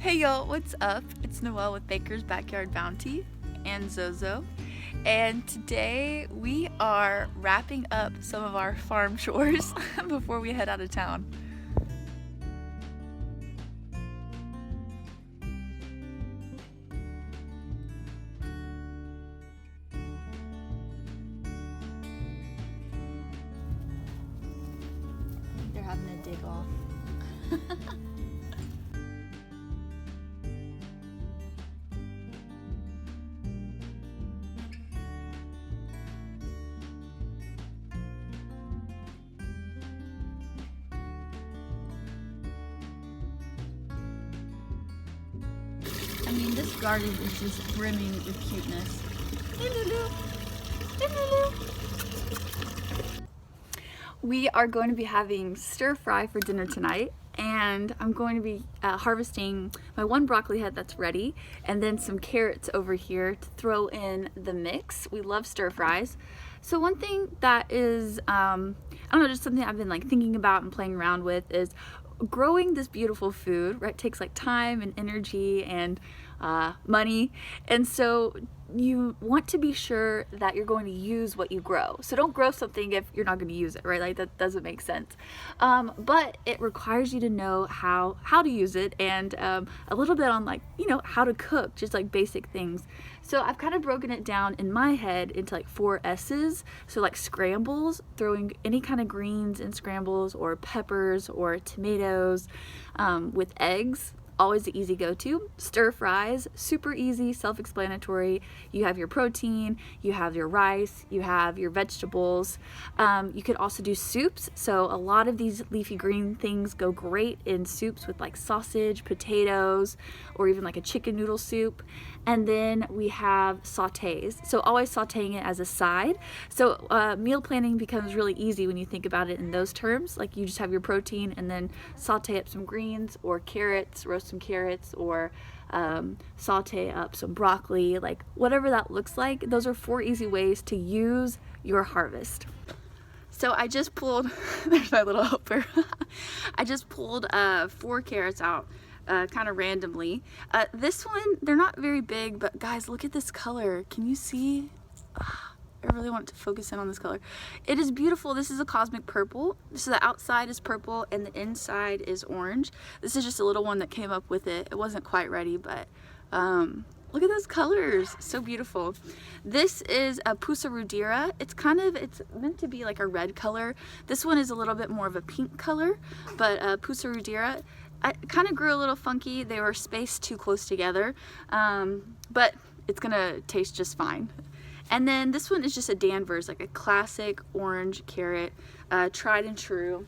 Hey y'all, what's up? It's Noelle with Baker's Backyard Bounty and Zozo, and today we are wrapping up some of our farm chores before we head out of town. They're having a dig off. I mean, this garden is just brimming with cuteness. Hey Lulu! Hey Lulu! We are going to be having stir fry for dinner tonight, and I'm going to be harvesting my one broccoli head that's ready, and then some carrots over here to throw in the mix. We love stir fries. So one thing that is, I don't know, just something I've been like thinking about and playing around with is growing this beautiful food, right? It takes like time and energy and money, and so you want to be sure that you're going to use what you grow. So don't grow something if you're not going to use it, right? Like that doesn't make sense. But it requires you to know how to use it, and a little bit on like, you know, how to cook, just like basic things. So I've kind of broken it down in my head into like 4 S's. So like scrambles, throwing any kind of greens in scrambles, or peppers or tomatoes, with eggs. Always the easy go-to. Stir fries, super easy, self-explanatory. You have your protein, you have your rice, you have your vegetables. You could also do soups. So a lot of these leafy green things go great in soups with like sausage, potatoes, or even like a chicken noodle soup. And then we have sautés. So always sautéing it as a side. So meal planning becomes really easy when you think about it in those terms. Like you just have your protein and then sauté up some greens or carrots, roast some carrots, or saute up some broccoli, like whatever that looks like. Those are 4 easy ways to use your harvest. So I just pulled, there's my little helper. I just pulled 4 carrots out kind of randomly. This one, they're not very big, but guys, look at this color. Can you see? I really want to focus in on this color. It is beautiful. This is a cosmic purple. So the outside is purple and the inside is orange. This is just a little one that came up with it. It wasn't quite ready, but look at those colors. So beautiful. This is a Pusa rudera. It's meant to be like a red color. This one is a little bit more of a pink color, but Pusa rudera, I kind of grew a little funky. They were spaced too close together, but it's gonna taste just fine. And then this one is just a Danvers, like a classic orange carrot, tried and true.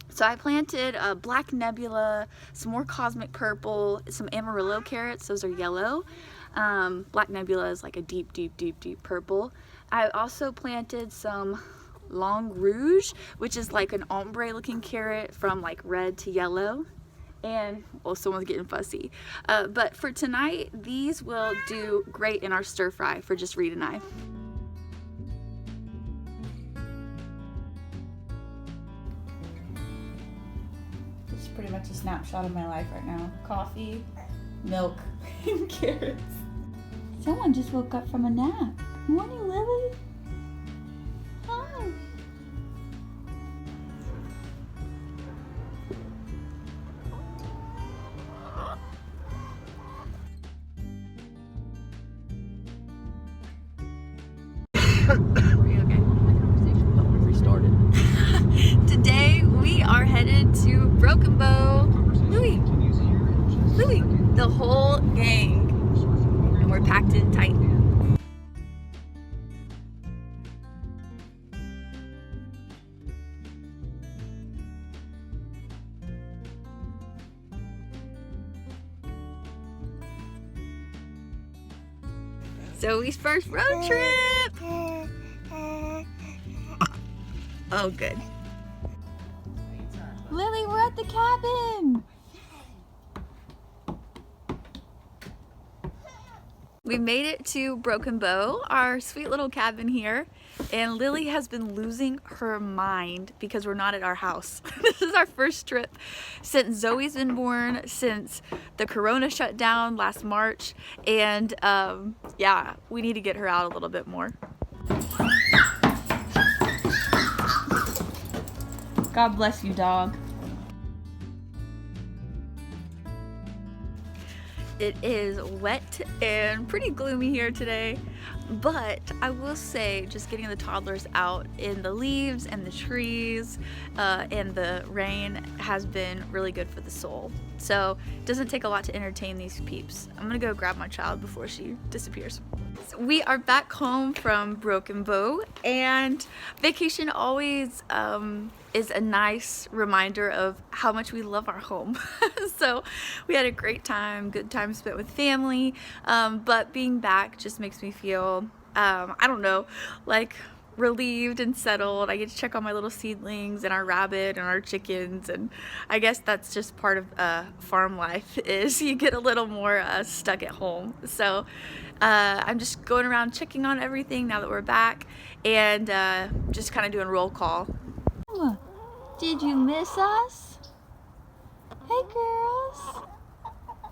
So I planted a black nebula, some more cosmic purple, some amarillo carrots. Those are yellow. Black nebula is like a deep, deep, deep, deep purple. I also planted some long rouge, which is like an ombre looking carrot from like red to yellow. And, well, someone's getting fussy. But for tonight, these will do great in our stir fry for just Reed and I. This is pretty much a snapshot of my life right now. Coffee, milk, and carrots. Someone just woke up from a nap. Morning, Lily. Hi. Restarted. Today we are headed to Broken Bow. Louie, the whole gang, and we're packed in tight. Zoe's first road trip. Oh, good. Lily, we're at the cabin. We made it to Broken Bow, our sweet little cabin here, and Lily has been losing her mind because we're not at our house. This is our first trip since Zoe's been born, since the corona shut down last March, and yeah, we need to get her out a little bit more. God bless you, dog. It is wet and pretty gloomy here today, but I will say just getting the toddlers out in the leaves and the trees and the rain has been really good for the soul. So it doesn't take a lot to entertain these peeps. I'm gonna go grab my child before she disappears. So we are back home from Broken Bow, and vacation always is a nice reminder of how much we love our home. So we had a great time, good time spent with family, but being back just makes me feel, I don't know, like relieved and settled. I get to check on my little seedlings and our rabbit and our chickens, and I guess that's just part of farm life, is you get a little more stuck at home. So I'm just going around checking on everything now that we're back, and just kind of doing roll call. Did you miss us? Hey girls,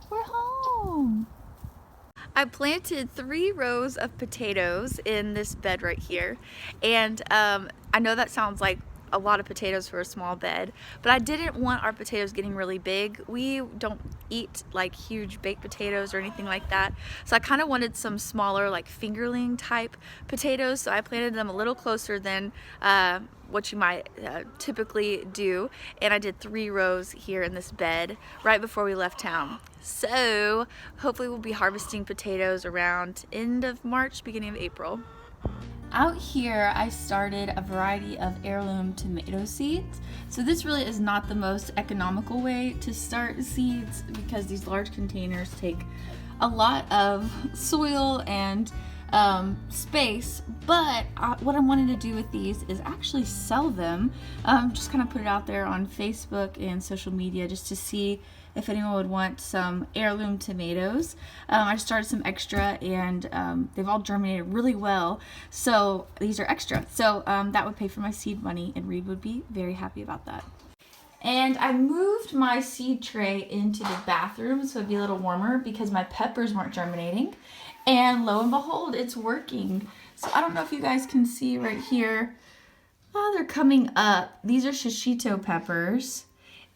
we're home. I planted 3 rows of potatoes in this bed right here, and I know that sounds like a lot of potatoes for a small bed, but I didn't want our potatoes getting really big. We don't eat like huge baked potatoes or anything like that, so I kind of wanted some smaller, like fingerling type potatoes, so I planted them a little closer than what you might typically do, and I did 3 rows here in this bed right before we left town. So hopefully we'll be harvesting potatoes around end of March, beginning of April. Out here I started a variety of heirloom tomato seeds. So this really is not the most economical way to start seeds because these large containers take a lot of soil and space, but what I'm wanting to do with these is actually sell them, just kind of put it out there on Facebook and social media just to see if anyone would want some heirloom tomatoes. I started some extra, and they've all germinated really well, so these are extra. So that would pay for my seed money, and Reed would be very happy about that. And I moved my seed tray into the bathroom so it'd be a little warmer because my peppers weren't germinating. And lo and behold, it's working. So I don't know if you guys can see right here. Oh, they're coming up. These are shishito peppers.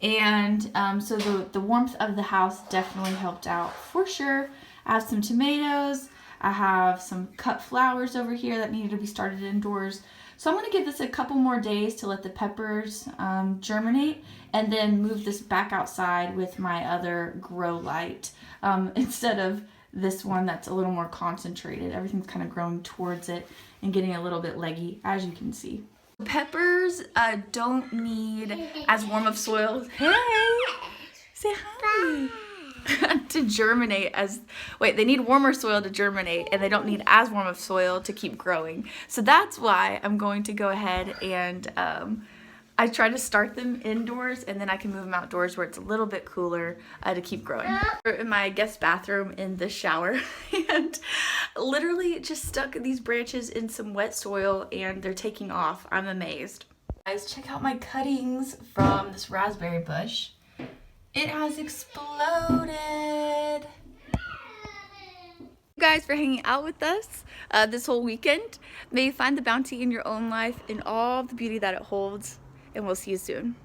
And so the warmth of the house definitely helped out for sure. I have some tomatoes. I have some cut flowers over here that needed to be started indoors. So I'm going to give this a couple more days to let the peppers germinate, and then move this back outside with my other grow light instead of this one that's a little more concentrated. Everything's kind of growing towards it and getting a little bit leggy, as you can see. Peppers don't need as warm of soil. Hey, say hi. To germinate they need warmer soil to germinate, and they don't need as warm of soil to keep growing. So that's why I'm going to go ahead and I try to start them indoors, and then I can move them outdoors where it's a little bit cooler to keep growing. We're in my guest bathroom in the shower, and literally just stuck these branches in some wet soil, and they're taking off. I'm amazed. Guys, check out my cuttings from this raspberry bush. It has exploded. Thank you guys for hanging out with us this whole weekend. May you find the bounty in your own life and all the beauty that it holds, and we'll see you soon.